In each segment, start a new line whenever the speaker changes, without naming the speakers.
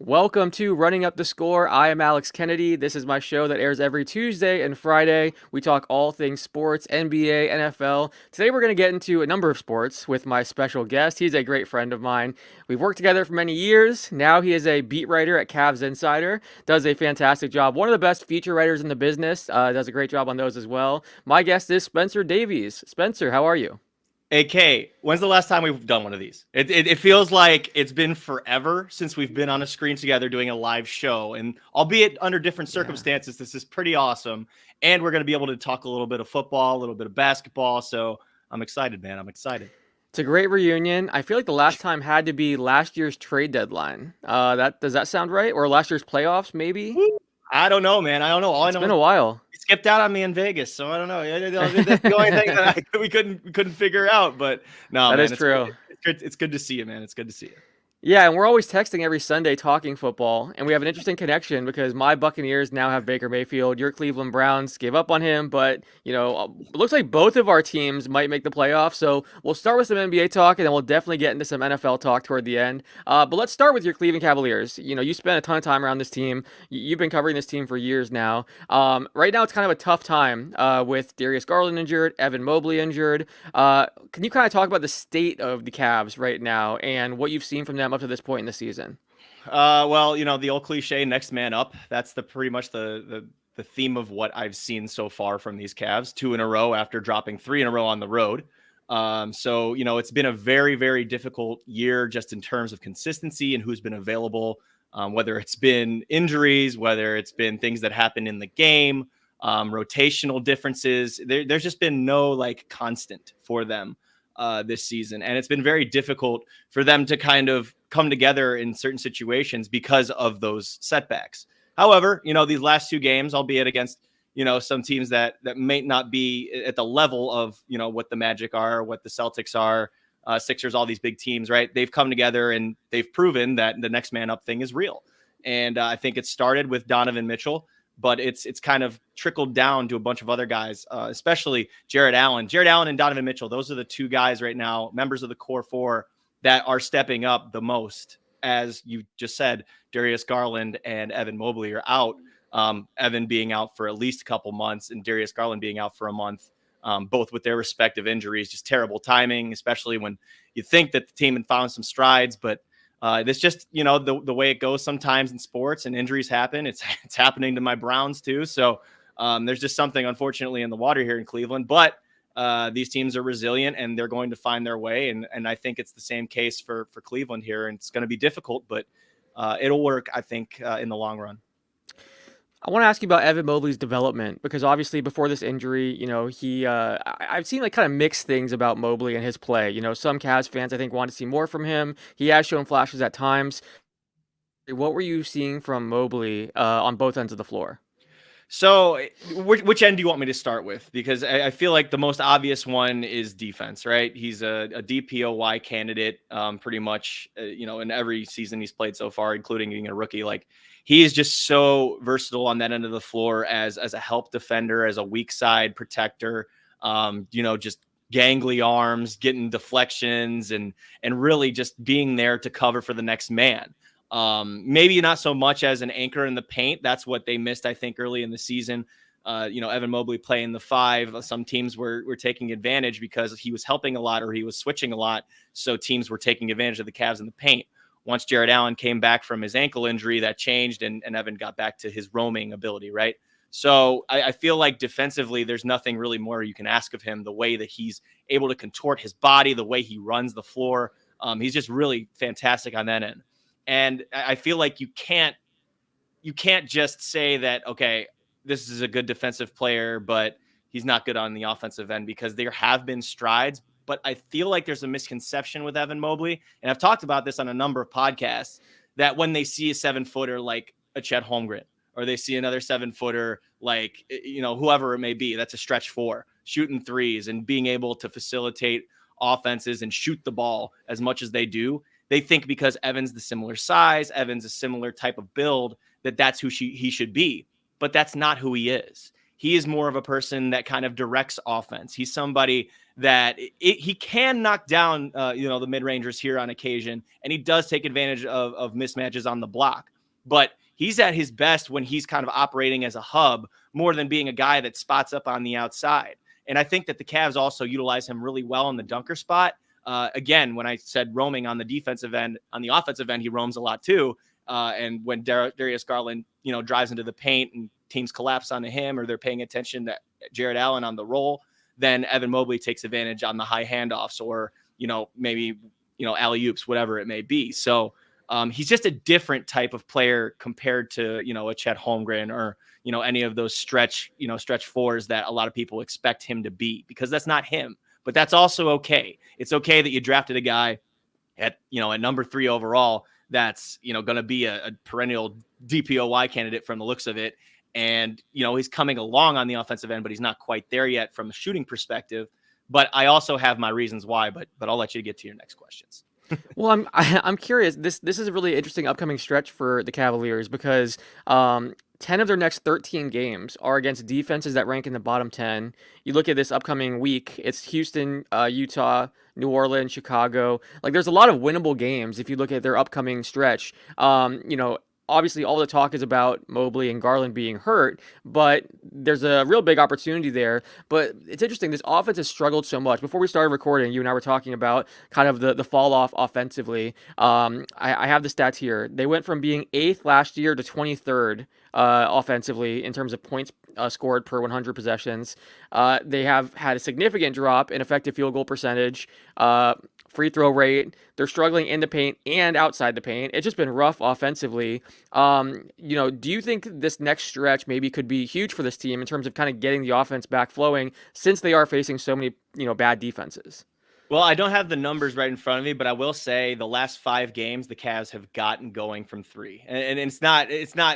Welcome to Running Up the Score. I am Alex Kennedy. This is my show that airs every Tuesday and Friday. We talk all things sports, NBA, NFL. Today we're going to get into a number of sports with my special guest. He's a great friend of mine. We've worked together for many years. Now he is a beat writer at Cavs Insider. Does a fantastic job. One of the best feature writers in the business. Does a great job on those as well. My guest is Spencer Davies. Spencer, how are you?
AK, when's the last time we've done one of these? It feels like it's been forever since we've been on a screen together doing a live show, and albeit under different
Yeah.
circumstances, this is pretty awesome. And we're going to be able to talk a little bit of football, a little bit of basketball. So I'm excited, man. I'm excited.
It's a great reunion. I feel like the last time had to be last year's trade deadline. That does that sound right? Or last year's playoffs, maybe?
Woo. I don't know, man. I don't know. All I
It's
know
been
is
a while.
it skipped out on me in Vegas, so I don't know. That's the only thing that we couldn't figure out. But no,
That is
man, it's good.
true.
It's good. It's good to see you, man. It's good to see you.
Yeah, and we're always texting every Sunday talking football, and we have an interesting connection because my Buccaneers now have Baker Mayfield. Your Cleveland Browns gave up on him, but it looks like both of our teams might make the playoffs. So we'll start with some NBA talk, and then we'll definitely get into some NFL talk toward the end. But let's start with your Cleveland Cavaliers. You spent a ton of time around this team. You've been covering this team for years now. Right now, it's kind of a tough time with Darius Garland injured, Evan Mobley injured. Can you kind of talk about the state of the Cavs right now and what you've seen from them up to this point in the season?
Well, the old cliche, next man up. That's the pretty much the theme of what I've seen so far from these Cavs. Two in a row after dropping three in a row on the road. So it's been a very, very difficult year just in terms of consistency and who's been available. Whether it's been injuries, whether it's been things that happen in the game, rotational differences. There's just been no constant for them this season. And it's been very difficult for them to kind of come together in certain situations because of those setbacks. However, these last two games, albeit against, some teams that may not be at the level of, what the Magic are, what the Celtics are, Sixers, all these big teams, right? They've come together and they've proven that the next man up thing is real. And I think it started with Donovan Mitchell, but it's kind of trickled down to a bunch of other guys, especially Jared Allen. Jared Allen and Donovan Mitchell, those are the two guys right now, members of the core four, that are stepping up the most. As you just said, Darius Garland and Evan Mobley are out. Evan being out for at least a couple months and Darius Garland being out for a month, both with their respective injuries. Just terrible timing, especially when you think that the team had found some strides, but it's just, the way it goes sometimes in sports, and injuries happen. It's happening to my Browns too. So there's just something, unfortunately, in the water here in Cleveland. But these teams are resilient and they're going to find their way. And I think it's the same case for Cleveland here. And it's going to be difficult, but it'll work, I think, in the long run.
I want to ask you about Evan Mobley's development because obviously before this injury, I've seen like kind of mixed things about Mobley and his play. Some Cavs fans I think want to see more from him. He has shown flashes at times. What were you seeing from Mobley on both ends of the floor?
So which end do you want me to start with? Because I feel like the most obvious one is defense, right? He's a DPOY candidate pretty much, in every season he's played so far, including being a rookie. Like, he is just so versatile on that end of the floor as a help defender, as a weak side protector, just gangly arms, getting deflections and really just being there to cover for the next man. Maybe not so much as an anchor in the paint. That's what they missed, I think, early in the season. Evan Mobley playing the five. Some teams were taking advantage because he was helping a lot or he was switching a lot. So teams were taking advantage of the Cavs in the paint. Once Jared Allen came back from his ankle injury, that changed and Evan got back to his roaming ability, right? So I feel like defensively, there's nothing really more you can ask of him. The way that he's able to contort his body, the way he runs the floor, he's just really fantastic on that end. And I feel like you can't just say that, okay, this is a good defensive player, but he's not good on the offensive end, because there have been strides. But I feel like there's a misconception with Evan Mobley. And I've talked about this on a number of podcasts, that when they see a 7-footer like a Chet Holmgren, or they see another 7-footer like, whoever it may be, that's a stretch four, shooting threes and being able to facilitate offenses and shoot the ball as much as they do, they think because Evan's the similar size, Evan's a similar type of build, that's who he should be. But that's not who he is. He is more of a person that kind of directs offense. He's somebody that he can knock down, the mid-rangers here on occasion, and he does take advantage of mismatches on the block. But he's at his best when he's kind of operating as a hub more than being a guy that spots up on the outside. And I think that the Cavs also utilize him really well in the dunker spot. Again, when I said roaming on the defensive end, on the offensive end, he roams a lot too. And when Darius Garland, drives into the paint and teams collapse onto him, or they're paying attention to Jared Allen on the roll, then Evan Mobley takes advantage on the high handoffs, or, maybe, alley-oops, whatever it may be. So he's just a different type of player compared to, a Chet Holmgren or, any of those stretch fours that a lot of people expect him to be, because that's not him. But that's also okay. It's okay that you drafted a guy at number 3 overall that's, going to be a perennial DPOY candidate from the looks of it. And, he's coming along on the offensive end, but he's not quite there yet from a shooting perspective. But I also have my reasons why, but I'll let you get to your next questions.
Well, I'm curious. This is a really interesting upcoming stretch for the Cavaliers because 10 of their next 13 games are against defenses that rank in the bottom 10. You look at this upcoming week, it's Houston, Utah, New Orleans, Chicago. Like, there's a lot of winnable games if you look at their upcoming stretch. Obviously, all the talk is about Mobley and Garland being hurt, but there's a real big opportunity there. But it's interesting, this offense has struggled so much. Before we started recording, you and I were talking about kind of the fall off offensively. I have the stats here. They went from being 8th last year to 23rd offensively in terms of points scored per 100 possessions. They have had a significant drop in effective field goal percentage, free throw rate. They're struggling in the paint and outside the paint. It's just been rough offensively. Do you think this next stretch maybe could be huge for this team in terms of kind of getting the offense back flowing, since they are facing so many, bad defenses?
Well, I don't have the numbers right in front of me, but I will say the last 5 games, the Cavs have gotten going from 3. And it's not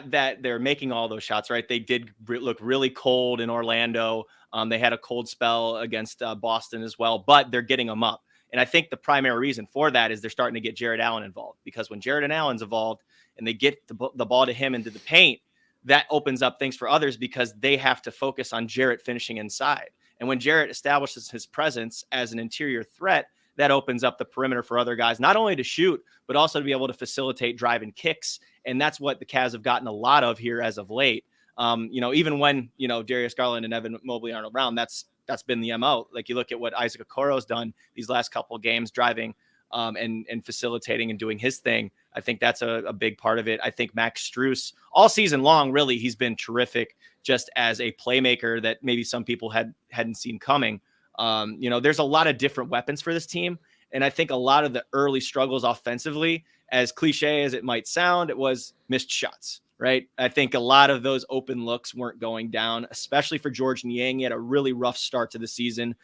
that they're making all those shots, right? They did look really cold in Orlando. They had a cold spell against Boston as well, but they're getting them up. And I think the primary reason for that is they're starting to get Jared Allen involved, because when Jared Allen's involved and they get the ball to him into the paint, that opens up things for others, because they have to focus on Jarrett finishing inside. And when Jarrett establishes his presence as an interior threat, that opens up the perimeter for other guys, not only to shoot, but also to be able to facilitate driving kicks. And that's what the Cavs have gotten a lot of here as of late. Even when, Darius Garland and Evan Mobley aren't around, that's been the MO. Like, you look at what Isaac Okoro's done these last couple of games, driving and facilitating and doing his thing. I think that's a big part of it. I think Max Strus, all season long, really, he's been terrific just as a playmaker that maybe some people hadn't seen coming. There's a lot of different weapons for this team. And I think a lot of the early struggles offensively, as cliche as it might sound, it was missed shots, right? I think a lot of those open looks weren't going down, especially for George Niang. He had a really rough start to the season.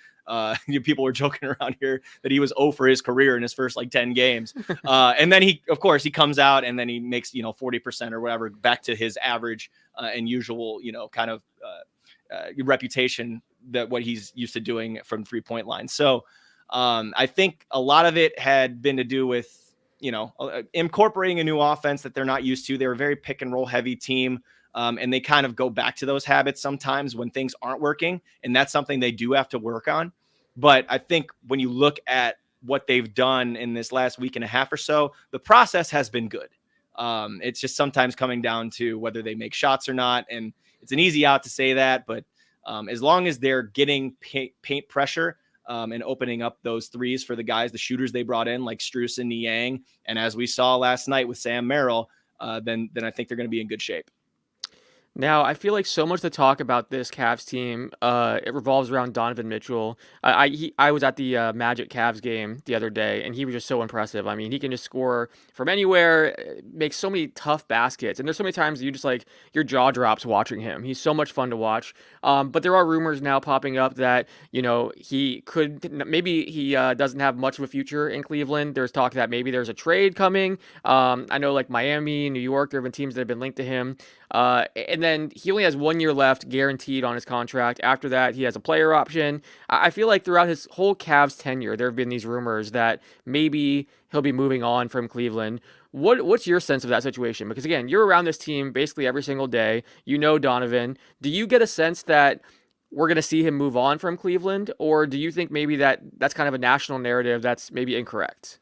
People were joking around here that he was 0 for his career in his first 10 games. And then he comes out and then he makes, 40% or whatever back to his average and usual, kind of reputation, that what he's used to doing from 3-point line. So I think a lot of it had been to do with, incorporating a new offense that they're not used to. They're a very pick and roll heavy team. And they kind of go back to those habits sometimes when things aren't working. And that's something they do have to work on. But I think when you look at what they've done in this last week and a half or so, the process has been good. It's just sometimes coming down to whether they make shots or not. And it's an easy out to say that, but as long as they're getting paint pressure and opening up those threes for the guys, the shooters they brought in, like Strus and Niang, and as we saw last night with Sam Merrill, then I think they're going to be in good shape.
Now, I feel like so much to talk about this Cavs team, it revolves around Donovan Mitchell. I was at the Magic Cavs game the other day, and he was just so impressive. I mean, he can just score from anywhere, make so many tough baskets, and there's so many times you just your jaw drops watching him. He's so much fun to watch. But there are rumors now popping up that he doesn't have much of a future in Cleveland. There's talk that maybe there's a trade coming. I know Miami, New York, there have been teams that have been linked to him. And then he only has 1 year left guaranteed on his contract. After that, he has a player option. I feel like throughout his whole Cavs tenure, there have been these rumors that maybe he'll be moving on from Cleveland. What's your sense of that situation? Because again, you're around this team basically every single day. You know Donovan. Do you get a sense that we're going to see him move on from Cleveland, or do you think maybe that's kind of a national narrative that's maybe incorrect?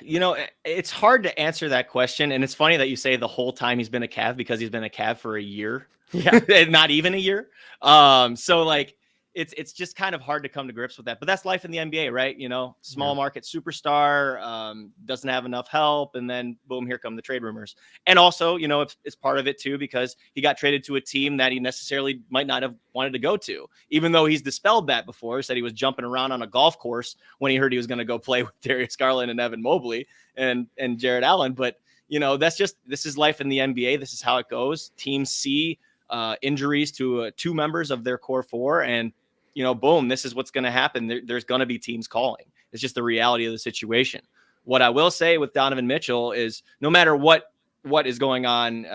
It's hard to answer that question. And it's funny that you say the whole time he's been a Cav, because he's been a Cav for a year,
Yeah.
not even a year. So like it's just kind of hard to come to grips with that. But that's life in the NBA, right? Small market superstar, doesn't have enough help, and then boom, here come the trade rumors. And also, it's part of it too, because he got traded to a team that he necessarily might not have wanted to go to, even though he's dispelled that before. Said he was jumping around on a golf course when he heard he was going to go play with Darius Garland and Evan Mobley and Jared Allen. But this is life in the NBA. This is how it goes. Teams see injuries to two members of their core four, and boom, this is what's going to happen. There's going to be teams calling. It's just the reality of the situation. What I will say with Donovan Mitchell is, no matter what is going on,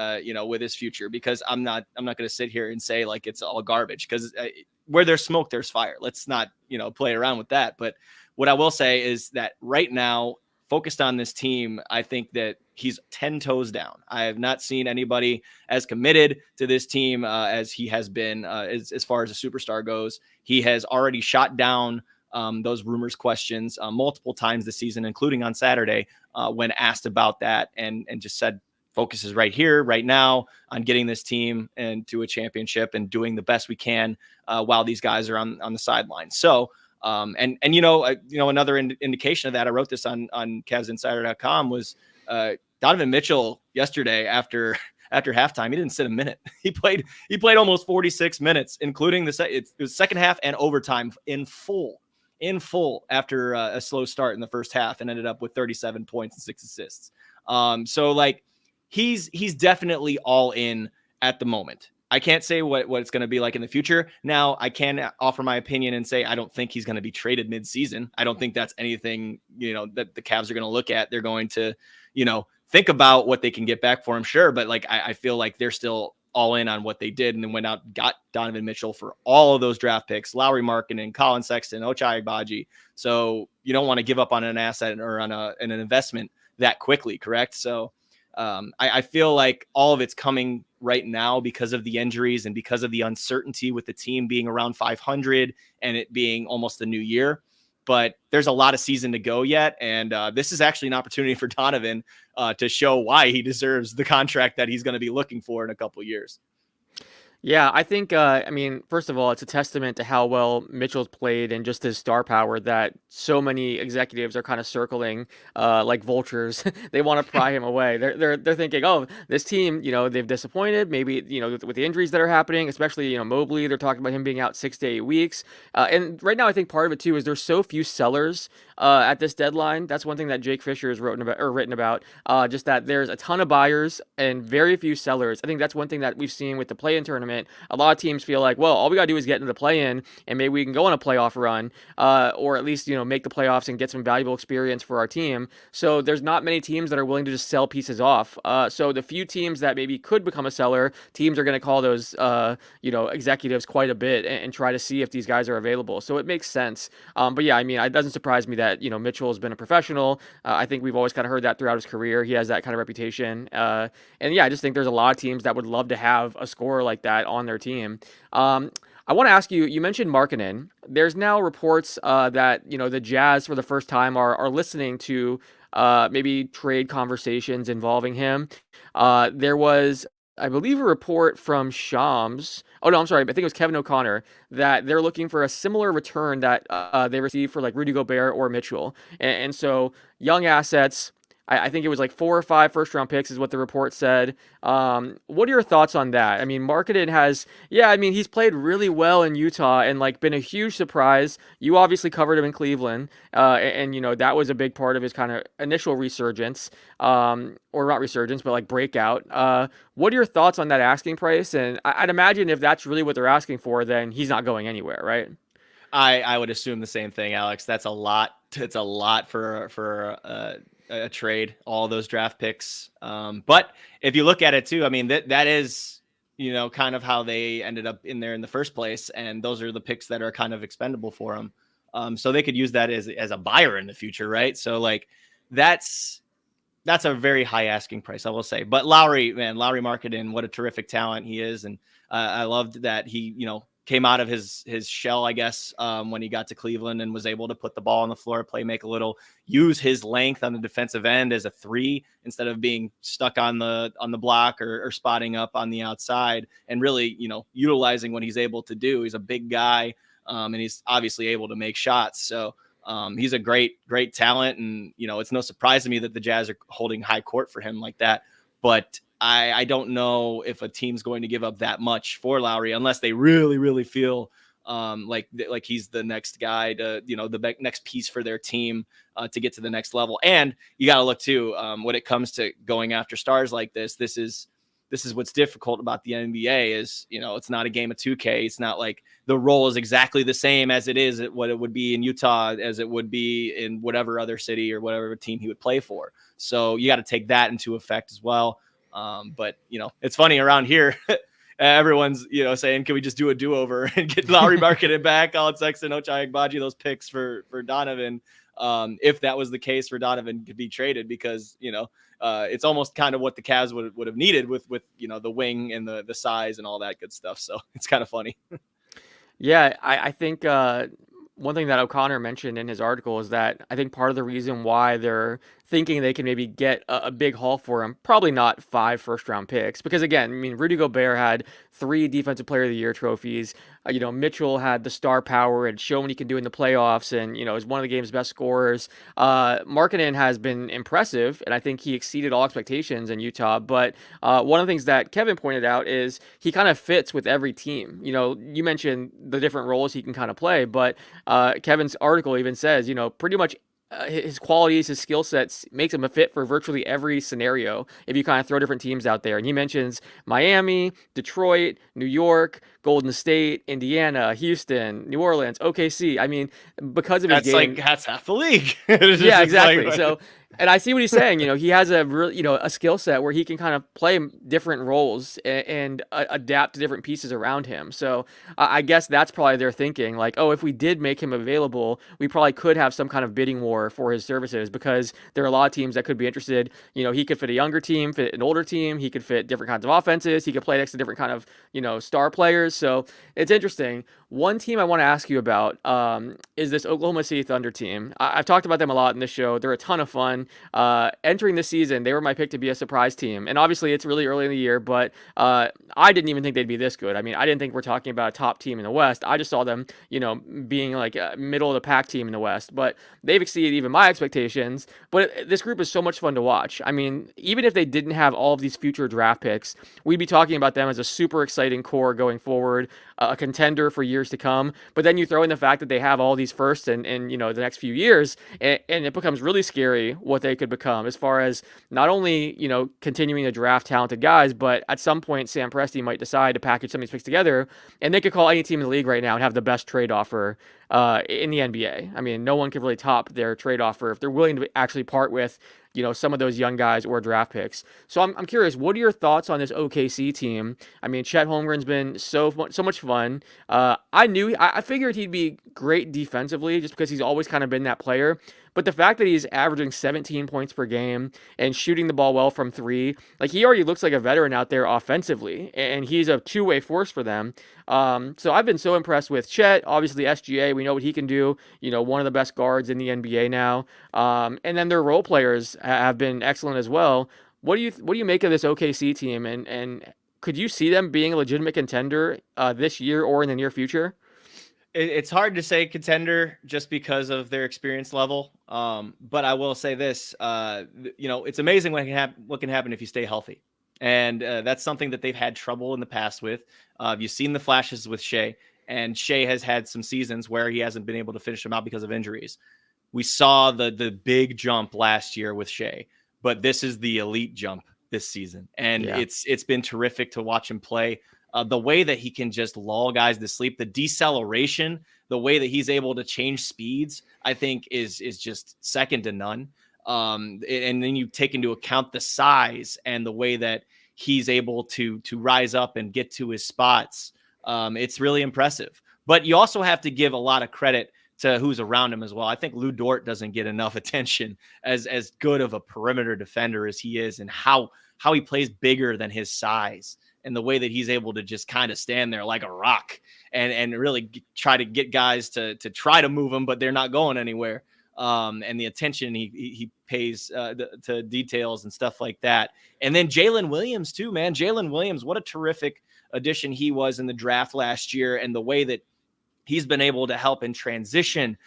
with his future, because I'm not going to sit here and say like it's all garbage, because where there's smoke, there's fire. Let's not, play around with that. But what I will say is that right now, focused on this team, I think that he's 10 toes down. I have not seen anybody as committed to this team as he has been as far as a superstar goes. He has already shot down those rumors questions multiple times this season, including on Saturday when asked about that, and just said focus is right here, right now, on getting this team into a championship and doing the best we can while these guys are on the sideline. So, another indication of that, I wrote this on CavsInsider.com, was Donovan Mitchell yesterday after halftime. He didn't sit a minute. He played almost 46 minutes, including it was second half and overtime in full after a slow start in the first half, and ended up with 37 points and 6 assists. So like he's definitely all in at the moment. I can't say what it's going to be like in the future. Now, I can offer my opinion and say I don't think he's going to be traded mid-season. I don't think that's anything, that the Cavs are going to look at. They're going to, think about what they can get back for him, sure. But like I feel like they're still all in on what they did, and then went out and got Donovan Mitchell for all of those draft picks, Lauri Markkanen, Colin Sexton, Ochai Agbaji. So you don't want to give up on an asset or on an investment that quickly, correct? So I feel like all of it's coming right now because of the injuries and because of the uncertainty with the team being around 500 and it being almost the new year. But there's a lot of season to go yet. And this is actually an opportunity for Donovan to show why he deserves the contract that he's going to be looking for in a couple of years.
Yeah, I think, first of all, it's a testament to how well Mitchell's played and just his star power that so many executives are kind of circling like vultures. They want to pry him away. They're thinking, oh, this team, they've disappointed. Maybe, with the injuries that are happening, especially, Mobley, they're talking about him being out 6 to 8 weeks. And right now, I think part of it, too, is there's so few sellers at this deadline. That's one thing that Jake Fisher has written about, just that there's a ton of buyers and very few sellers. I think that's one thing that we've seen with the play-in tournament. A lot of teams feel like, well, all we got to do is get into the play-in and maybe we can go on a playoff run, or at least, make the playoffs and get some valuable experience for our team. So there's not many teams that are willing to just sell pieces off. So the few teams that maybe could become a seller, teams are going to call those, executives quite a bit and try to see if these guys are available. So it makes sense. But yeah, it doesn't surprise me that, Mitchell has been a professional. I think we've always kind of heard that throughout his career. He has that kind of reputation. And yeah, I just think there's a lot of teams that would love to have a scorer like that on their team. I want to ask you, you mentioned Markkanen. There's now reports that, the Jazz for the first time are listening to maybe trade conversations involving him. There was, I believe, a report from Shams. Oh, no, I'm sorry. I think it was Kevin O'Connor that they're looking for a similar return that they received for like Rudy Gobert or Mitchell. And so young assets. I think it was like 4 or 5 first-round picks is what the report said. What are your thoughts on that? Markkanen has, he's played really well in Utah and like been a huge surprise. You obviously covered him in Cleveland, and that was a big part of his kind of initial resurgence, or not resurgence, but like breakout. What are your thoughts on that asking price? And I'd imagine if that's really what they're asking for, then he's not going anywhere, right?
I would assume the same thing, Alex. That's a lot. It's a lot for a trade, all those draft picks. But if you look at it too, that is, kind of how they ended up in there in the first place. And those are the picks that are kind of expendable for them. So they could use that as a buyer in the future. Right. So like that's a very high asking price, I will say. But Lauri Markkanen, what a terrific talent he is. And I loved that he, came out of his shell, I guess, when he got to Cleveland and was able to put the ball on the floor, play, make a little, use his length on the defensive end as a 3 instead of being stuck on the block or spotting up on the outside, and really, utilizing what he's able to do. He's a big guy, and he's obviously able to make shots. So he's a great talent, and it's no surprise to me that the Jazz are holding high court for him like that. But I don't know if a team's going to give up that much for Lauri unless they really, really feel like he's the next guy to, the next piece for their team to get to the next level. And you got to look too, when it comes to going after stars like this. This is what's difficult about the NBA is, it's not a game of 2K. It's not like the role is exactly the same as it is what it would be in Utah, as it would be in whatever other city or whatever team he would play for. So you got to take that into effect as well. But it's funny around here. Everyone's, saying, can we just do a do-over and get Lauri Markkanen back, Colin Sexton, Ochai Agbaji, those picks for Donovan. If that was the case for Donovan could be traded, because, it's almost kind of what the Cavs would have needed with, the wing and the size and all that good stuff. So it's kind of funny.
Yeah, I think one thing that O'Connor mentioned in his article is that I think part of the reason why they're thinking they can maybe get a big haul for him, probably not 5 first-round picks, because again, I mean, Rudy Gobert had 3 Defensive Player of the Year trophies. Mitchell had the star power and shown what he can do in the playoffs, and is one of the game's best scorers. Markkanen has been impressive, and I think he exceeded all expectations in Utah. But one of the things that Kevin pointed out is he kind of fits with every team. You mentioned the different roles he can kind of play, but Kevin's article even says, pretty much his qualities, his skill sets makes him a fit for virtually every scenario if you kind of throw different teams out there. And he mentions Miami, Detroit, New York, Golden State, Indiana, Houston, New Orleans, OKC. I mean, because of his game,
that's half the league.
Yeah, exactly. So, and I see what he's saying. He has a really, a skill set where he can kind of play different roles and adapt to different pieces around him. So I guess that's probably their thinking. Like, oh, if we did make him available, we probably could have some kind of bidding war for his services, because there are a lot of teams that could be interested. He could fit a younger team, fit an older team. He could fit different kinds of offenses. He could play next to different kind of, star players. So it's interesting. One team I want to ask you about is this Oklahoma City Thunder team. I've talked about them a lot in this show. They're a ton of fun. Entering this season, they were my pick to be a surprise team. And obviously, it's really early in the year, but I didn't even think they'd be this good. I mean, I didn't think we're talking about a top team in the West. I just saw them, being like a middle of the pack team in the West. But they've exceeded even my expectations. But this group is so much fun to watch. I mean, even if they didn't have all of these future draft picks, we'd be talking about them as a super exciting core going forward, a contender for years to come. But then you throw in the fact that they have all these firsts and the next few years, and it becomes really scary what they could become as far as not only continuing to draft talented guys, but at some point Sam Presti might decide to package some of these picks together, and they could call any team in the league right now and have the best trade offer in the NBA. I mean, no one could really top their trade offer if they're willing to actually part with some of those young guys or draft picks. So I'm curious, what are your thoughts on this OKC team? I mean, Chet Holmgren's been so much fun. I figured he'd be great defensively just because he's always kind of been that player. But the fact that he's averaging 17 points per game and shooting the ball well from 3, like, he already looks like a veteran out there offensively, and he's a two-way force for them. So I've been so impressed with Chet. Obviously, SGA, we know what he can do. One of the best guards in the NBA now. And then their role players have been excellent as well. What do you make of this OKC team, and could you see them being a legitimate contender this year or in the near future?
It's hard to say contender just because of their experience level. But I will say this, it's amazing what can happen if you stay healthy. And that's something that they've had trouble in the past with. You've seen the flashes with Shea, and Shea has had some seasons where he hasn't been able to finish them out because of injuries. We saw the big jump last year with Shea, but this is the elite jump this season. And
Yeah.
it's been terrific to watch him play. The way that he can just lull guys to sleep, the deceleration, the way that he's able to change speeds, I think is just second to none. And then you take into account the size and the way that he's able to rise up and get to his spots. It's really impressive. But you also have to give a lot of credit to who's around him as well. I think Lou Dort doesn't get enough attention as good of a perimeter defender as he is, and how he plays bigger than his size. and the way that he's able to just kind of stand there like a rock and really try to get guys to try to move him, but they're not going anywhere. And the attention he pays to details and stuff like that. And then Jalen Williams too, man. Jalen Williams, what a terrific addition he was in the draft last year, and the way that he's been able to help in transition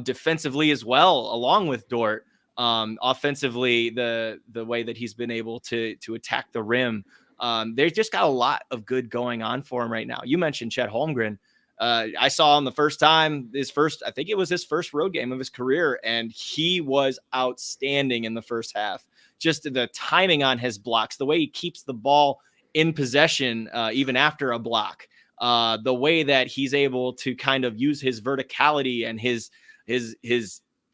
defensively as well, along with Dort. Offensively, the way that he's been able to attack the rim. They've just got a lot of good going on for him right now. You mentioned Chet Holmgren. I saw him the first time, I think it was his first road game of his career, and he was outstanding in the first half. Just the timing on his blocks, the way he keeps the ball in possession, even after a block, the way that he's able to kind of use his verticality and his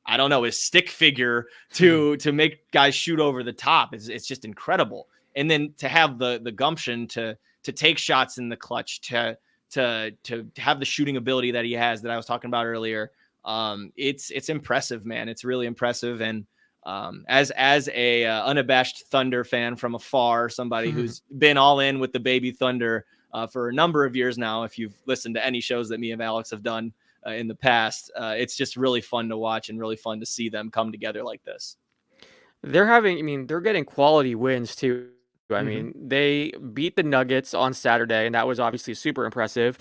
I don't know, his stick figure to make guys shoot over the top. It's just incredible. And then to have the gumption to take shots in the clutch, to have the shooting ability that he has that I was talking about earlier. It's impressive, man. It's really impressive. And as a unabashed Thunder fan from afar, somebody who's been all in with the baby Thunder for a number of years now, if you've listened to any shows that me and Alex have done in the past, it's just really fun to watch and really fun to see them come together like this.
They're getting quality wins too. I mean, they beat the Nuggets on Saturday, and that was obviously super impressive.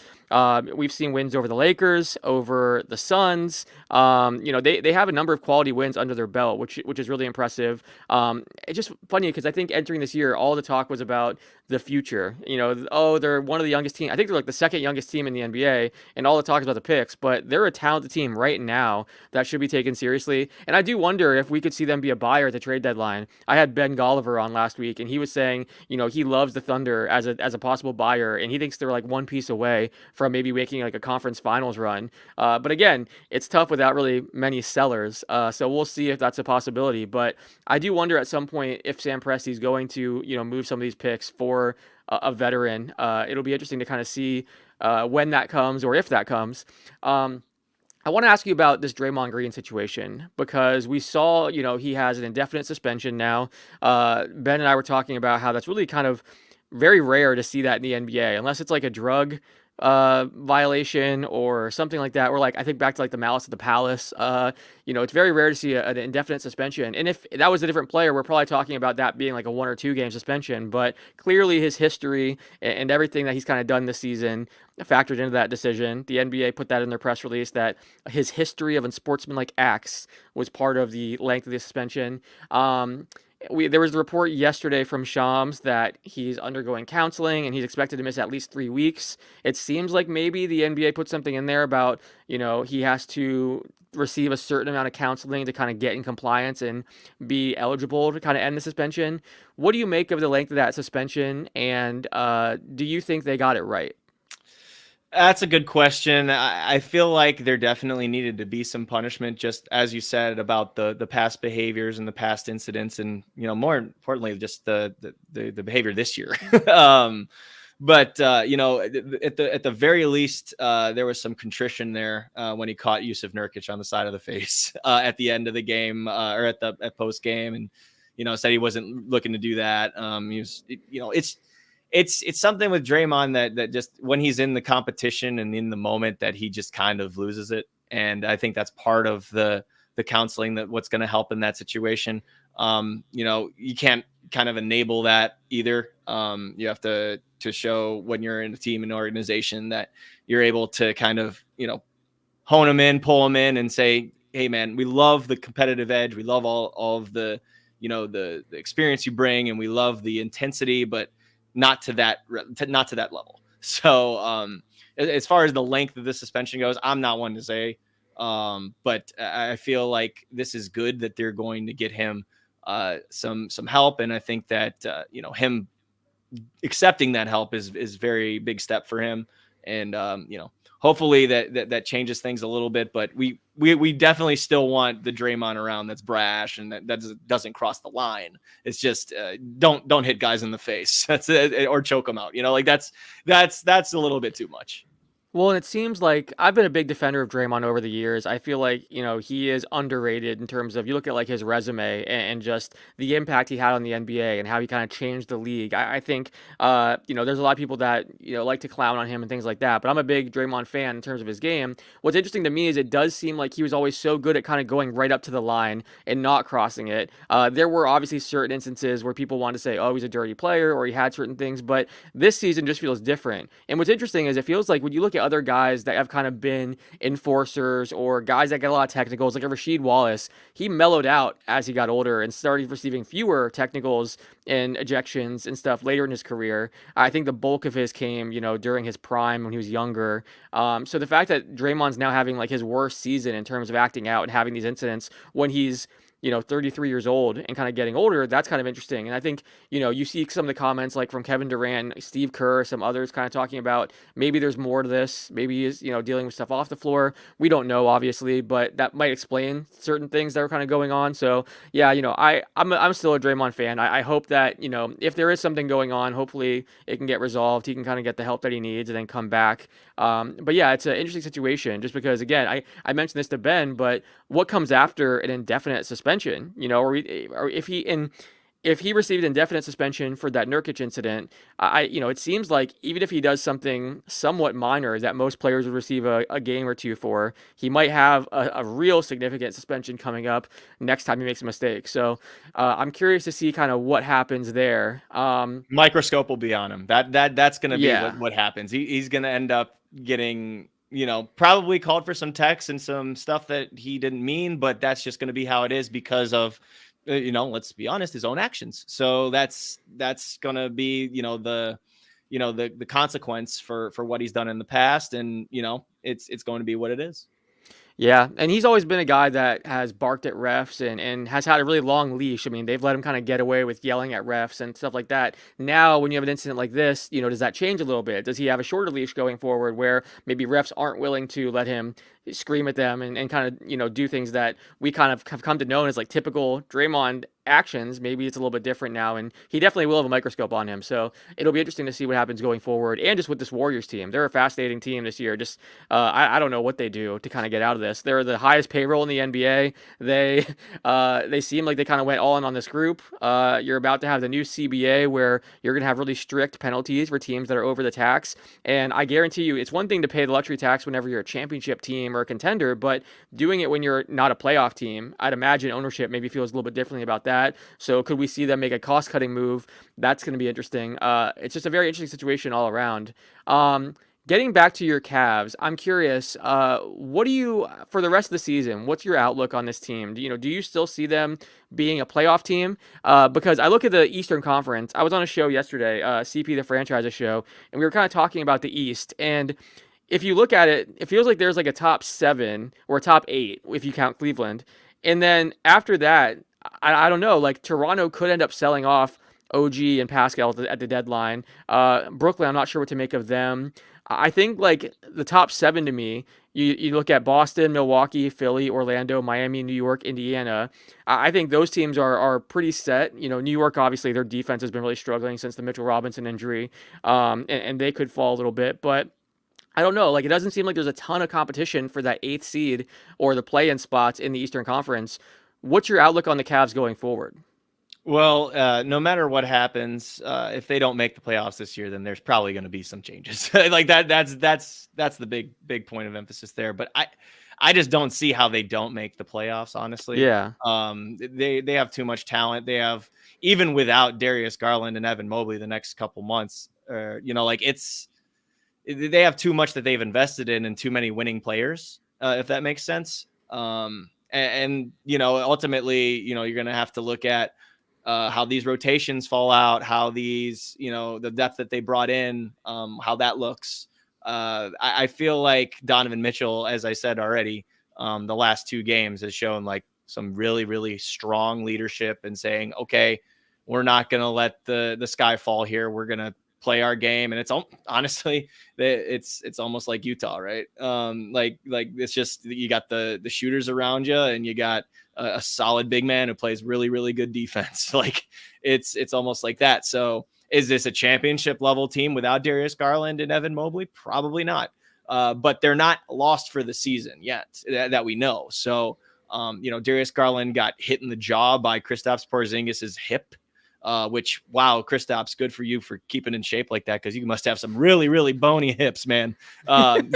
We've seen wins over the Lakers, over the Suns. They have a number of quality wins under their belt, which is really impressive. It's just funny because I think entering this year, all the talk was about the future. They're one of the youngest teams. I think they're like the second youngest team in the NBA, and all the talk is about the picks. But they're a talented team right now that should be taken seriously. And I do wonder if we could see them be a buyer at the trade deadline. I had Ben Golliver on last week, and he was saying, he loves the Thunder as a possible buyer, and he thinks they're like one piece away from maybe making like a conference finals run. But again, it's tough without really many sellers. So we'll see if that's a possibility. But I do wonder at some point if Sam Presti's going to, move some of these picks for a veteran. It'll be interesting to kind of see when that comes or if that comes. I want to ask you about this Draymond Green situation because we saw, he has an indefinite suspension now. Ben and I were talking about how that's really kind of very rare to see that in the NBA, unless it's like a drug violation or something like that. Or like, I think back to like the Malice at the Palace. It's very rare to see an indefinite suspension. And if that was a different player, we're probably talking about that being like a 1 or 2 game suspension. But clearly his history and everything that he's kind of done this season factored into that decision. The NBA put that in their press release that his history of unsportsmanlike acts was part of the length of the suspension. There was the report yesterday from Shams that he's undergoing counseling and he's expected to miss at least 3 weeks. It seems like maybe the NBA put something in there about, he has to receive a certain amount of counseling to kind of get in compliance and be eligible to kind of end the suspension. What do you make of the length of that suspension? And do you think they got it right?
That's a good question. I feel like there definitely needed to be some punishment, just as you said about the past behaviors and the past incidents, and more importantly, just the behavior this year. But at the very least, there was some contrition there when he caught Yusuf Nurkic on the side of the face at the end of the game or at post game, and said he wasn't looking to do that. It's something with Draymond that just when he's in the competition and in the moment that he just kind of loses it. And I think that's part of the counseling that what's going to help in that situation. You can't kind of enable that either. You have to show when you're in a team and organization that you're able to kind of, hone them in, pull them in and say, hey man, we love the competitive edge. We love all of the experience you bring, and we love the intensity, but not to that level. So as far as the length of the suspension goes, I'm not one to say, but I feel like this is good that they're going to get him some help, and I think that him accepting that help is very big step for him, and hopefully that changes things a little bit. But we definitely still want the Draymond around that's brash and that doesn't cross the line. It's just don't hit guys in the face. That's it, or choke them out. That's a little bit too much.
Well, and it seems like I've been a big defender of Draymond over the years. I feel like, he is underrated in terms of you look at like his resume and just the impact he had on the NBA and how he kind of changed the league. I think, there's a lot of people that, like to clown on him and things like that, but I'm a big Draymond fan in terms of his game. What's interesting to me is it does seem like he was always so good at kind of going right up to the line and not crossing it. There were obviously certain instances where people wanted to say, oh, he's a dirty player or he had certain things, but this season just feels different. And what's interesting is it feels like when you look at other guys that have kind of been enforcers or guys that get a lot of technicals, like a Rasheed Wallace, he mellowed out as he got older and started receiving fewer technicals and ejections and stuff later in his career. I think the bulk of his came, during his prime when he was younger. So the fact that Draymond's now having like his worst season in terms of acting out and having these incidents when he's 33 years old and kind of getting older, that's kind of interesting. And I think, you see some of the comments like from Kevin Durant, Steve Kerr, some others kind of talking about maybe there's more to this. Maybe he's, dealing with stuff off the floor. We don't know, obviously, but that might explain certain things that are kind of going on. So, yeah, I'm still a Draymond fan. I hope that, if there is something going on, hopefully it can get resolved. He can kind of get the help that he needs and then come back. But yeah, it's an interesting situation just because, again, I mentioned this to Ben, but what comes after an indefinite suspension, or if he received indefinite suspension for that Nurkic incident, it seems like even if he does something somewhat minor that most players would receive a game or two for, he might have a real significant suspension coming up next time he makes a mistake. So I'm curious to see kind of what happens there.
Microscope will be on him. That's going to be
Yeah.
what happens. He's going to end up getting, probably called for some texts and some stuff that he didn't mean, but that's just going to be how it is because of, let's be honest, his own actions. So that's going to be, the consequence for what he's done in the past. And, it's going to be what it is.
Yeah, and he's always been a guy that has barked at refs and has had a really long leash. I mean, they've let him kind of get away with yelling at refs and stuff like that. Now, when you have an incident like this, does that change a little bit? Does he have a shorter leash going forward where maybe refs aren't willing to let him scream at them and kind of, do things that we kind of have come to know as like typical Draymond actions? Maybe it's a little bit different now, and he definitely will have a microscope on him. So it'll be interesting to see what happens going forward, and just with this Warriors team. They're a fascinating team this year. Just I don't know what they do to kind of get out of this. They're the highest payroll in the NBA. They seem like they kind of went all in on this group. You're about to have the new CBA where you're going to have really strict penalties for teams that are over the tax, and I guarantee you, it's one thing to pay the luxury tax whenever you're a championship team or a contender, but doing it when you're not a playoff team, I'd imagine ownership maybe feels a little bit differently about that. So could we see them make a cost-cutting move? That's going to be interesting. It's just a very interesting situation all around. Getting back to your Cavs, I'm curious. What do you for the rest of the season? What's your outlook on this team? Do you still see them being a playoff team? Because I look at the Eastern Conference. I was on a show yesterday, CP the Franchise show, and we were kind of talking about the East. And if you look at it, it feels like there's like a top 7 or a top 8 if you count Cleveland. And then after that, I don't know. Like Toronto could end up selling off OG and Pascal at the deadline. Brooklyn, I'm not sure what to make of them. I think like the top 7 to me, you look at Boston, Milwaukee, Philly, Orlando, Miami, New York, Indiana. I think those teams are pretty set. New York, obviously, their defense has been really struggling since the Mitchell Robinson injury, and they could fall a little bit. But I don't know. Like, it doesn't seem like there's a ton of competition for that 8th seed or the play-in spots in the Eastern Conference. What's your outlook on the Cavs going forward?
Well, no matter what happens, if they don't make the playoffs this year, then there's probably going to be some changes like that. That's the big point of emphasis there. But I just don't see how they don't make the playoffs. Honestly,
Yeah.
They have too much talent. They have, even without Darius Garland and Evan Mobley the next couple months, they have too much that they've invested in and too many winning players, if that makes sense. Ultimately, you're going to have to look at how these rotations fall out, how these, the depth that they brought in, how that looks. I feel like Donovan Mitchell, as I said already, the last 2 games has shown like some really, really strong leadership and saying, okay, we're not going to let the sky fall here. We're going to play our game. And it's honestly, it's almost like Utah, right? Like it's just, you got the shooters around you and you got a solid big man who plays really, really good defense. Like it's almost like that. So is this a championship level team without Darius Garland and Evan Mobley? Probably not. but they're not lost for the season yet that we know. So, Darius Garland got hit in the jaw by Kristaps Porzingis' hip, which, wow, Kristaps, good for you for keeping in shape like that, because you must have some really, really bony hips, man.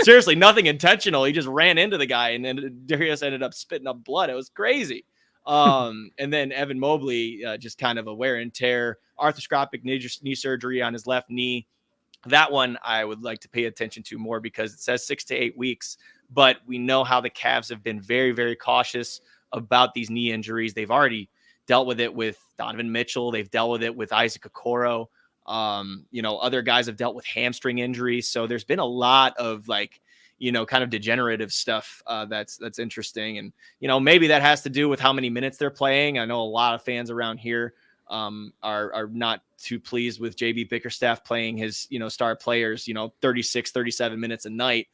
Seriously, nothing intentional. He just ran into the guy, and then Darius ended up spitting up blood. It was crazy. And then Evan Mobley, just kind of a wear and tear, arthroscopic knee surgery on his left knee. That one I would like to pay attention to more, because it says 6 to 8 weeks, but we know how the Cavs have been very, very cautious about these knee injuries. They've already dealt with it with Donovan Mitchell. They've dealt with it with Isaac Okoro. Other guys have dealt with hamstring injuries. So there's been a lot of kind of degenerative stuff that's interesting. And, maybe that has to do with how many minutes they're playing. I know a lot of fans around here are not too pleased with JB Bickerstaff playing his, star players, 36, 37 minutes a night.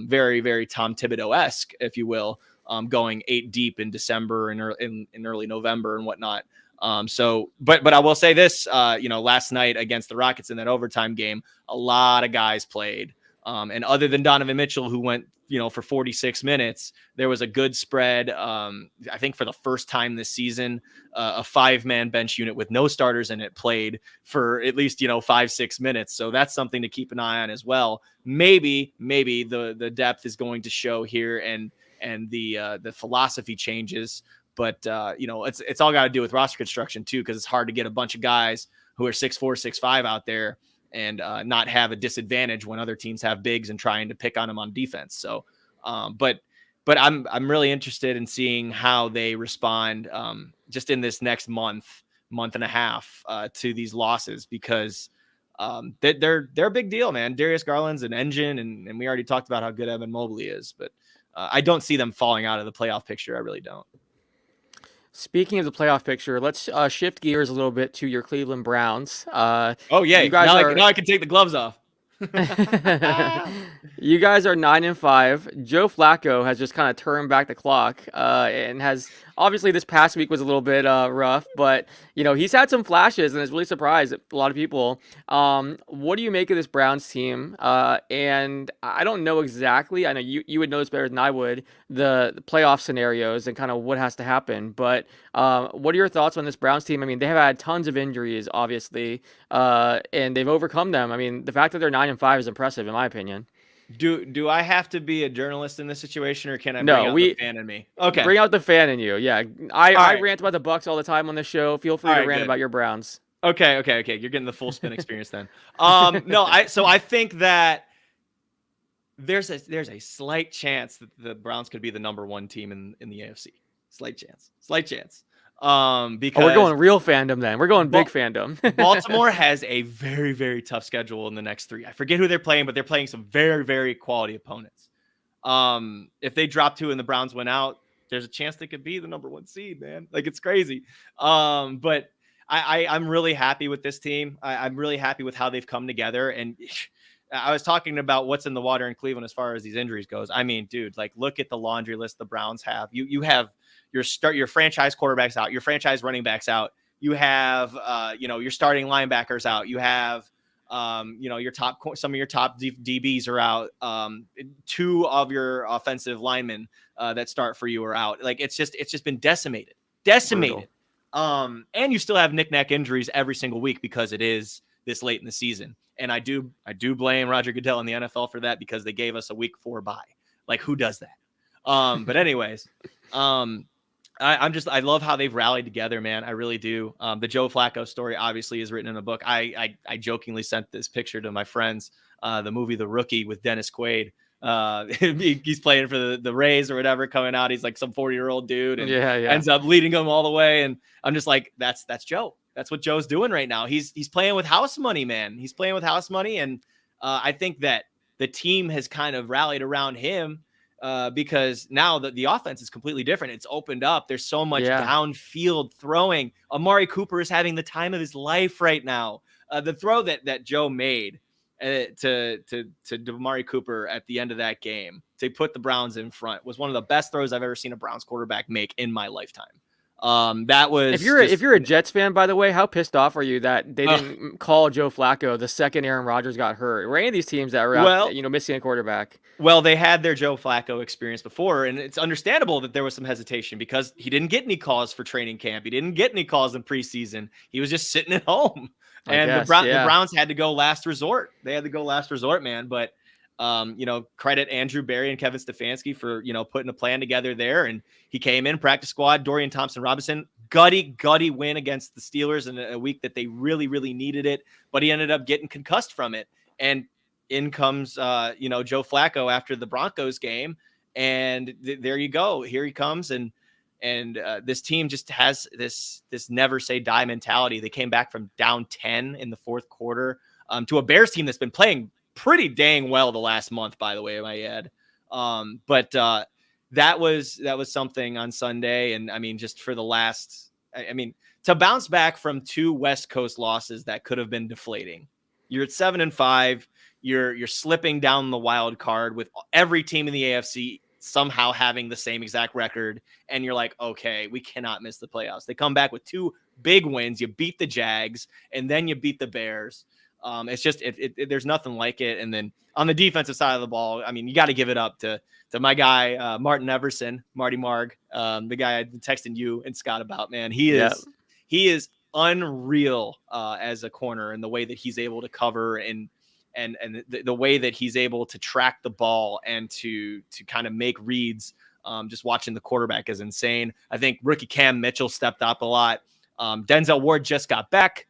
Very, very Tom Thibodeau-esque, if you will, going 8 deep in December and in early November and whatnot. But I will say this, last night against the Rockets in that overtime game, a lot of guys played. And other than Donovan Mitchell, who went, for 46 minutes, there was a good spread. I think for the first time this season, a 5-man bench unit with no starters in it played for at least, 5-6 minutes. So that's something to keep an eye on as well. Maybe the depth is going to show here, and the philosophy changes. But, it's all got to do with roster construction too, because it's hard to get a bunch of guys who are 6'4", 6'5" out there and not have a disadvantage when other teams have bigs and trying to pick on them on defense. So, but I'm really interested in seeing how they respond just in this next month and a half to these losses, because they're a big deal, man. Darius Garland's an engine, and we already talked about how good Evan Mobley is, but I don't see them falling out of the playoff picture. I really don't.
Speaking of the playoff picture, let's shift gears a little bit to your Cleveland Browns.
Oh, yeah.
You guys
now I can take the gloves off.
You guys are 9-5. Joe Flacco has just kind of turned back the clock, and has obviously this past week was a little bit rough, but he's had some flashes and has really surprised a lot of people. What do you make of this Browns team? And I don't know exactly. I know you would know this better than I would, the playoff scenarios and kind of what has to happen. But what are your thoughts on this Browns team? I mean, they have had tons of injuries, obviously, and they've overcome them. I mean, the fact that they're 9-5 is impressive, in my opinion.
Do I have to be a journalist in this situation, or can I bring out the fan in me? Okay.
Bring out the fan in you. Yeah. I rant about the Bucks all the time on the show. Feel free to rant about your Browns.
Okay. You're getting the full spin experience then. I think that there's a slight chance that the Browns could be the number 1 team in the AFC. Slight chance. Because
we're going real fandom then. We're going big fandom.
Baltimore has a very, very tough schedule in the next 3. I forget who they're playing, but they're playing some very, very quality opponents. If they drop 2 and the Browns win out, there's a chance they could be the number 1 seed, man. Like, it's crazy. But I'm really happy with this team. I'm really happy with how they've come together. And I was talking about what's in the water in Cleveland as far as these injuries goes. I mean, dude, look at the laundry list the Browns have. You have your franchise quarterbacks out, your franchise running backs out. You have, your starting linebackers out. You have, some of your top DBs are out. 2 of your offensive linemen that start for you are out. It's just been decimated. And you still have knick-knack injuries every single week because it is this late in the season. And I do blame Roger Goodell and the NFL for that, because they gave us a week 4 bye. Who does that? But anyways, I love how they've rallied together, man. I really do. The Joe Flacco story obviously is written in a book. I jokingly sent this picture to my friends, the movie The Rookie with Dennis Quaid. He's playing for the Rays or whatever, coming out. He's like some 40-year-old dude and ends up leading them all the way. And I'm just like, that's Joe. That's what Joe's doing right now. He's playing with house money, man. He's playing with house money. And I think that the team has kind of rallied around him, because now the offense is completely different. It's opened up. There's so much downfield throwing. Amari Cooper is having the time of his life right now. The throw that Joe made to Amari Cooper at the end of that game to put the Browns in front was one of the best throws I've ever seen a Browns quarterback make in my lifetime. That
If
was
you're
just
a Jets fan, by the way, how pissed off are you that they didn't call Joe Flacco the second Aaron Rodgers got hurt? Were any of these teams that were out,
well,
missing a quarterback?
Well, they had their Joe Flacco experience before, and it's understandable that there was some hesitation because he didn't get any calls for training camp. He didn't get any calls in preseason. He was just sitting at home,
I
and
guess,
the
yeah.
Browns had to go last resort. They had to go last resort, man. But credit Andrew Berry and Kevin Stefanski for putting a plan together there, and he came in practice squad. Dorian Thompson-Robinson, gutty win against the Steelers in a week that they really needed it, but he ended up getting concussed from it, and in comes Joe Flacco after the Broncos game, and there you go. Here he comes, and this team just has this never say die mentality. They came back from down 10 in the fourth quarter to a Bears team that's been playing pretty dang well the last month, by the way, I might add. But that was something on Sunday, and I mean, just for the last, to bounce back from 2 West Coast losses that could have been deflating. You're at 7-5. You're slipping down the wild card with every team in the AFC somehow having the same exact record. And you're like, okay, we cannot miss the playoffs. They come back with 2 big wins. You beat the Jags and then you beat the Bears. It's just, there's nothing like it. And then on the defensive side of the ball, I mean, you got to give it up to my guy, Martin Everson, Marty Marg, the guy I've been texting you and Scott about, man. He is unreal as a corner, and the way that he's able to cover and the way that he's able to track the ball and to kind of make reads, just watching the quarterback is insane. I think rookie Cam Mitchell stepped up a lot. Denzel Ward just got back.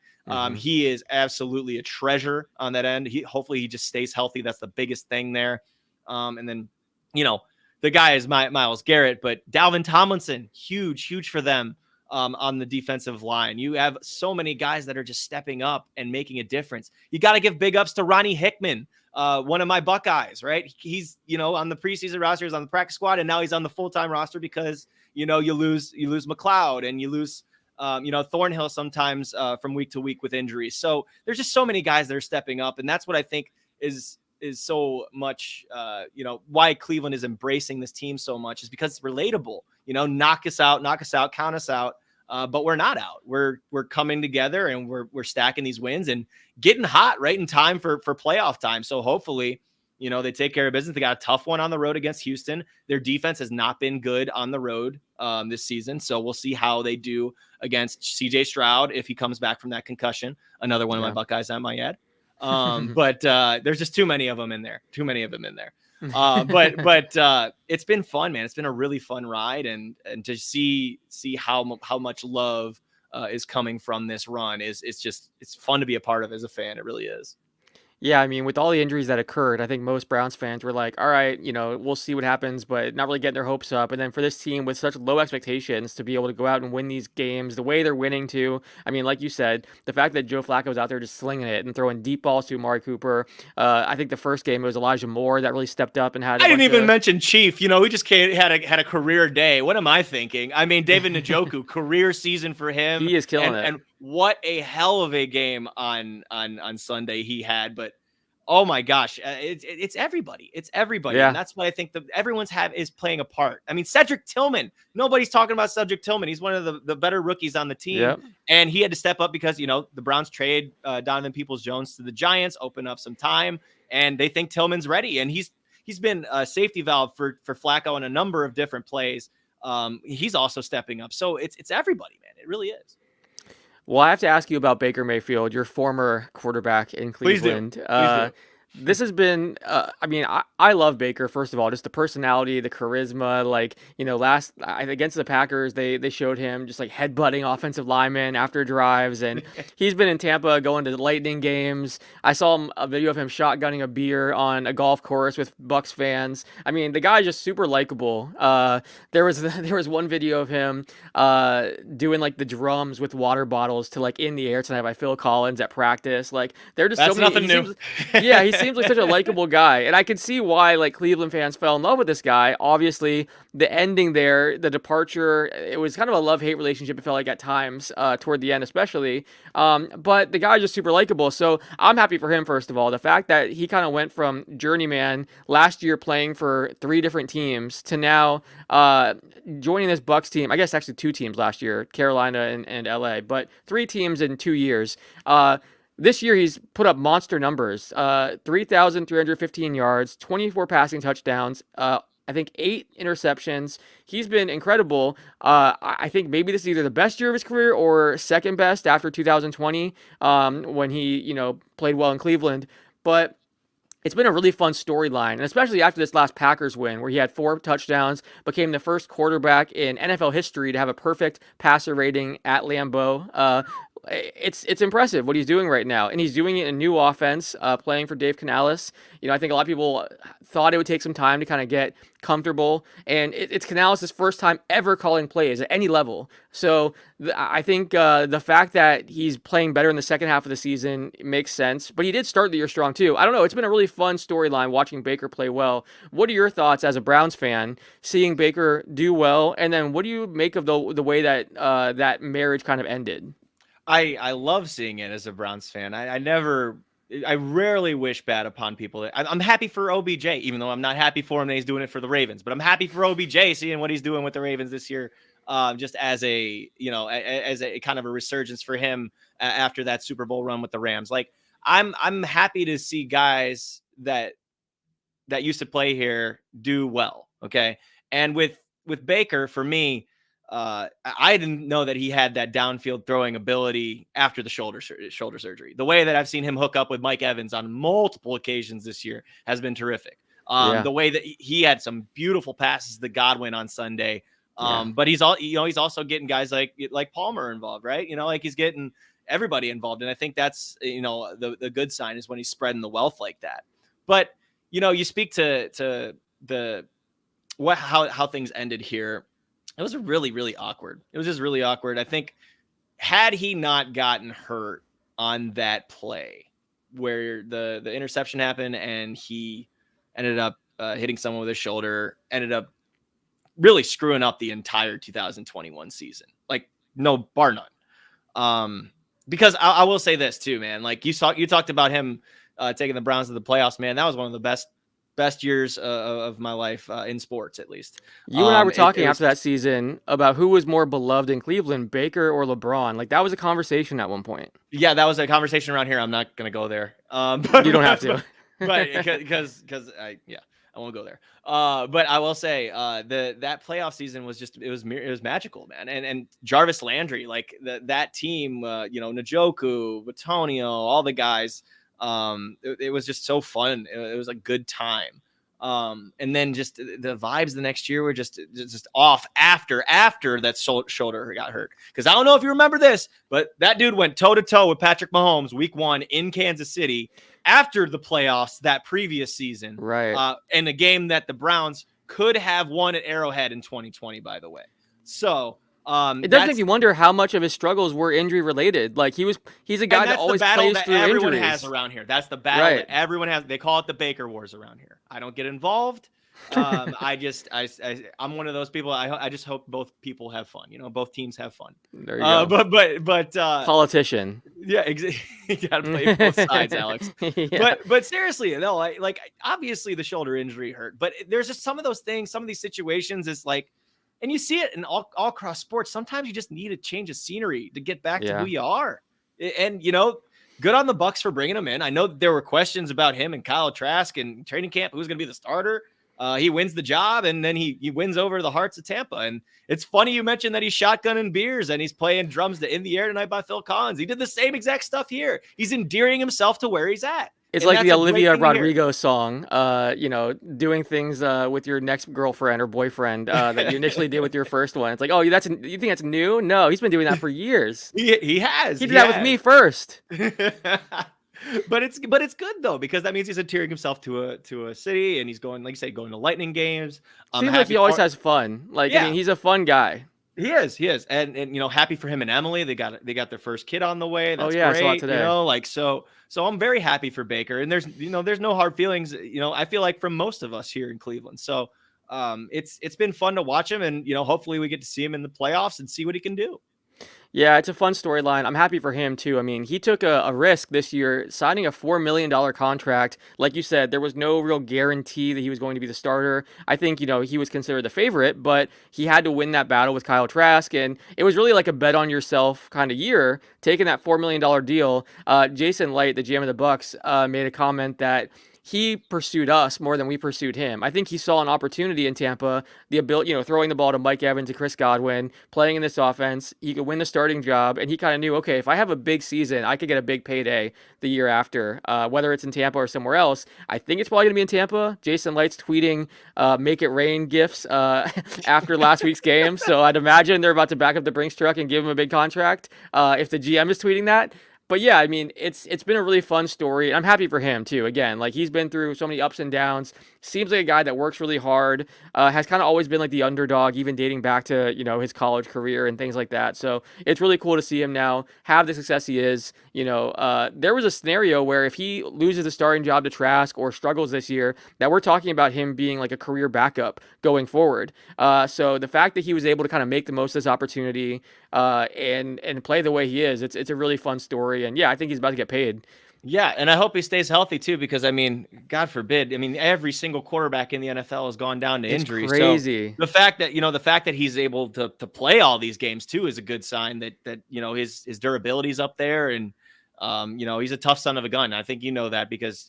He is absolutely a treasure on that end. Hopefully he just stays healthy. That's the biggest thing there. And then, the guy is Myles Garrett, but Dalvin Tomlinson, huge for them. On the defensive line, you have so many guys that are just stepping up and making a difference. You got to give big ups to Ronnie Hickman, one of my Buckeyes, right? He's, on the preseason roster, he's on the practice squad, and now he's on the full-time roster because, you lose McLeod and you lose, Thornhill sometimes from week to week with injuries. So there's just so many guys that are stepping up. And that's what I think is so much, why Cleveland is embracing this team so much, is because it's relatable. Knock us out, count us out. But we're not out. We're coming together, and we're stacking these wins and getting hot right in time for playoff time. So hopefully, they take care of business. They got a tough one on the road against Houston. Their defense has not been good on the road this season. So we'll see how they do against CJ Stroud if he comes back from that concussion. Another one of my Buckeyes, I might add. But there's just too many of them in there. But it's been fun, man. It's been a really fun ride, and to see how much love is coming from this run it's fun to be a part of as a fan. It really is.
Yeah, I mean, with all the injuries that occurred, I think most Browns fans were like, all right, we'll see what happens, but not really getting their hopes up. And then for this team with such low expectations to be able to go out and win these games the way they're winning too. I mean, like you said, the fact that Joe Flacco was out there just slinging it and throwing deep balls to Amari Cooper. I think the first game it was Elijah Moore that really stepped up and had.
I didn't even mention Chief. He just had a career day. What am I thinking? I mean, David Njoku, career season for him.
He is killing it.
And what a hell of a game on Sunday he had. But oh my gosh, it's everybody. It's everybody.
Yeah.
And that's what I think everyone's is playing a part. I mean, Cedric Tillman, nobody's talking about Cedric Tillman. He's one of the better rookies on the team.
Yep.
And he had to step up because, the Browns trade Donovan Peoples-Jones to the Giants, open up some time, and they think Tillman's ready. And he's been a safety valve for Flacco in a number of different plays. He's also stepping up. So it's everybody, man. It really is.
Well, I have to ask you about Baker Mayfield, your former quarterback in Cleveland.
Please do.
This has been, I love Baker, first of all, just the personality, the charisma, against the Packers, they showed him just headbutting offensive linemen after drives, and he's been in Tampa going to Lightning games. I saw a video of him shotgunning a beer on a golf course with Bucks fans. I mean, the guy's just super likable. There was one video of him doing the drums with water bottles to In the Air Tonight by Phil Collins at practice. They're just
That's
so many.
Nothing new.
He seems like such a likable guy, and I can see why like Cleveland fans fell in love with this guy. Obviously, the ending there, the departure, it was kind of a love-hate relationship. It felt like at times, toward the end, especially. But the guy's just super likable, so I'm happy for him. First of all, the fact that he kind of went from journeyman last year playing for 3 different teams to now joining this Bucks team. I guess actually 2 teams last year, Carolina and LA, but 3 teams in 2 years. This year, he's put up monster numbers: 3,315 yards, 24 passing touchdowns, I think 8 interceptions. He's been incredible. I think maybe this is either the best year of his career or second best after 2020, when he, played well in Cleveland. But it's been a really fun storyline, and especially after this last Packers win, where he had 4 touchdowns, became the first quarterback in NFL history to have a perfect passer rating at Lambeau. It's impressive what he's doing right now, and he's doing it in a new offense, playing for Dave Canales. I think a lot of people thought it would take some time to kind of get comfortable, and it's Canales' first time ever calling plays at any level. So I think the fact that he's playing better in the second half of the season makes sense, but he did start the year strong too. I don't know, it's been a really fun storyline watching Baker play well. What are your thoughts as a Browns fan, seeing Baker do well, and then what do you make of the way that that marriage kind of ended?
I love seeing it as a Browns fan. I rarely wish bad upon people. I'm happy for OBJ, even though I'm not happy for him that he's doing it for the Ravens. But I'm happy for OBJ seeing what he's doing with the Ravens this year, just as a as a kind of a resurgence for him after that Super Bowl run with the Rams. Like I'm happy to see guys that used to play here do well. Okay, and with Baker, for me. I didn't know that he had that downfield throwing ability after the shoulder surgery. The way that I've seen him hook up with Mike Evans on multiple occasions this year has been terrific. The way that he had some beautiful passes to Godwin on Sunday. But he's also getting guys like Palmer involved, right? Like he's getting everybody involved. And I think that's, the good sign is when he's spreading the wealth like that. But, you speak to how things ended here. It was really, really awkward. It was just really awkward. I think had he not gotten hurt on that play where the interception happened and he ended up hitting someone with his shoulder, ended up really screwing up the entire 2021 season, like no bar none. Because I will say this too, man, like you talked about him taking the Browns to the playoffs, man. That was one of the best years of my life in sports, at least.
You and I were talking after that season about who was more beloved in Cleveland, Baker or LeBron. Like that was a conversation at one point.
Yeah, that was a conversation around here. I'm not gonna go there. But
you don't have to,
but because I won't go there. But I will say that playoff season was just it was magical, man. And Jarvis Landry, like that team, Njoku, Batonio, all the guys. It was just so fun. It was a good time. And then just the vibes the next year were just off after that shoulder got hurt. Because I don't know if you remember this, but that dude went toe to toe with Patrick Mahomes week 1 in Kansas City after the playoffs that previous season.
Right.
In a game that the Browns could have won at Arrowhead in 2020, by the way. So
it does make you wonder how much of his struggles were injury related. Like he's a guy that always plays through
everyone
injuries.
Has around here. That's the battle that everyone has. They call it the Baker Wars around here. I don't get involved. I'm one of those people. I just hope both people have fun. Both teams have fun.
There you go.
But
politician.
Yeah, exactly. You gotta play both sides, Alex. Yeah. But seriously, no, like obviously the shoulder injury hurt, but there's just some of those things, some of these situations. It's like. And you see it in all across sports. Sometimes you just need a change of scenery to get back to who you are. And, good on the Bucks for bringing him in. I know there were questions about him and Kyle Trask and training camp. Who's going to be the starter? He wins the job, and then he wins over the hearts of Tampa. And it's funny you mentioned that he's shotgunning beers and he's playing drums to In the Air Tonight by Phil Collins. He did the same exact stuff here. He's endearing himself to where he's at.
It's like the Olivia Rodrigo song, doing things with your next girlfriend or boyfriend that you initially did with your first one. It's like, oh, you think that's new? No, he's been doing that for years.
He has.
He did that with me first.
But it's good though, because that means he's adhering himself to a city, and he's going, like you say, going to Lightning games.
Seems like he always has fun. Like, I mean, he's a fun guy.
He is, and happy for him and Emily. They got their first kid on the way.
Oh
That's
yeah, I saw it
great.
today.
Like so I'm very happy for Baker, and there's no hard feelings. I feel like from most of us here in Cleveland. So it's been fun to watch him, and hopefully we get to see him in the playoffs and see what he can do.
Yeah, it's a fun storyline. I'm happy for him too. I mean, he took a risk this year, signing a $4 million contract. Like you said, there was no real guarantee that he was going to be the starter. I think, he was considered the favorite, but he had to win that battle with Kyle Trask. And it was really like a bet on yourself kind of year, taking that $4 million deal. Jason Light, the GM of the Bucks, made a comment that he pursued us more than we pursued him. I think he saw an opportunity in Tampa, the ability, throwing the ball to Mike Evans and Chris Godwin, playing in this offense. He could win the starting job, and he kind of knew, okay, if I have a big season, I could get a big payday the year after, whether it's in Tampa or somewhere else. I think it's probably going to be in Tampa. Jason Light's tweeting "Make It Rain" gifs after last week's game, so I'd imagine they're about to back up the Brinks truck and give him a big contract if the GM is tweeting that. But yeah, I mean, it's been a really fun story. And I'm happy for him too. Again, like he's been through so many ups and downs. Seems like a guy that works really hard. Has kind of always been like the underdog, even dating back to his college career and things like that. So it's really cool to see him now have the success he is. There was a scenario where if he loses the starting job to Trask or struggles this year, that we're talking about him being like a career backup going forward. So the fact that he was able to kind of make the most of this opportunity and play the way he is, it's a really fun story. And yeah, I think he's about to get paid.
Yeah, and I hope he stays healthy too, because I mean, God forbid, I mean, every single quarterback in the NFL has gone down to
It's
injury. So
crazy.
the fact that he's able to play all these games too is a good sign that his durability's up there, and he's a tough son of a gun. I think that because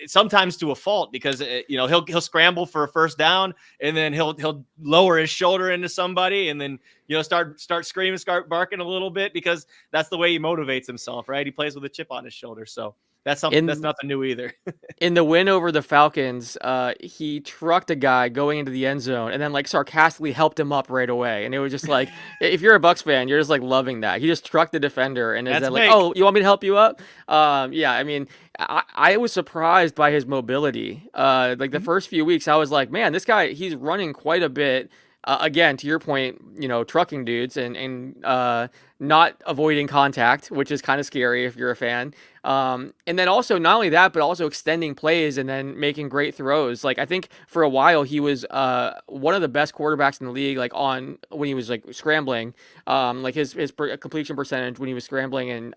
sometimes to a fault, because he'll scramble for a first down, and then he'll lower his shoulder into somebody, and then start screaming, start barking a little bit, because that's the way he motivates himself, right? He plays with a chip on his shoulder, so that's something that's
In
nothing new either.
in the win over the Falcons, he trucked a guy going into the end zone and then like sarcastically helped him up right away. And it was just like, if you're a Bucks fan, you're just like loving that. He just trucked the defender and is
That's
then like,
big.
oh, you want me to help you up? Yeah, I mean, I was surprised by his mobility. Like the first few weeks, I was like, man, this guy, he's running quite a bit. Again, to your point, trucking dudes and not avoiding contact, which is kind of scary if you're a fan. And then also not only that, but also extending plays and then making great throws. Like I think for a while he was one of the best quarterbacks in the league. Like when he was like scrambling, like his completion percentage when he was scrambling and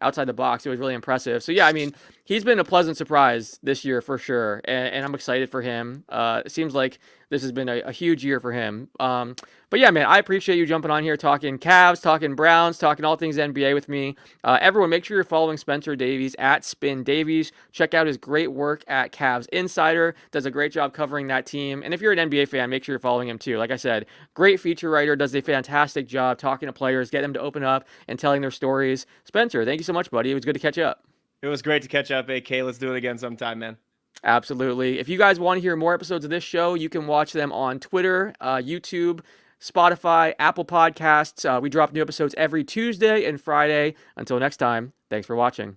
outside the box, it was really impressive. So yeah, I mean he's been a pleasant surprise this year for sure, and I'm excited for him. It seems like this has been a huge year for him. But yeah, man, I appreciate you jumping on here talking Cavs, talking Browns, talking all things NBA with me. Everyone, make sure you're following Spencer Davies at Spin Davies. Check out his great work at Cavs Insider. Does a great job covering that team. And if you're an NBA fan, make sure you're following him too. Like I said, great feature writer, does a fantastic job talking to players, get them to open up and telling their stories. Spencer, thank you so much, buddy. It was good to catch up.
It was great to catch up, AK. Let's do it again sometime, man.
Absolutely. If you guys want to hear more episodes of this show, you can watch them on Twitter, YouTube, Spotify, Apple Podcasts. We drop new episodes every Tuesday and Friday. Until next time, thanks for watching.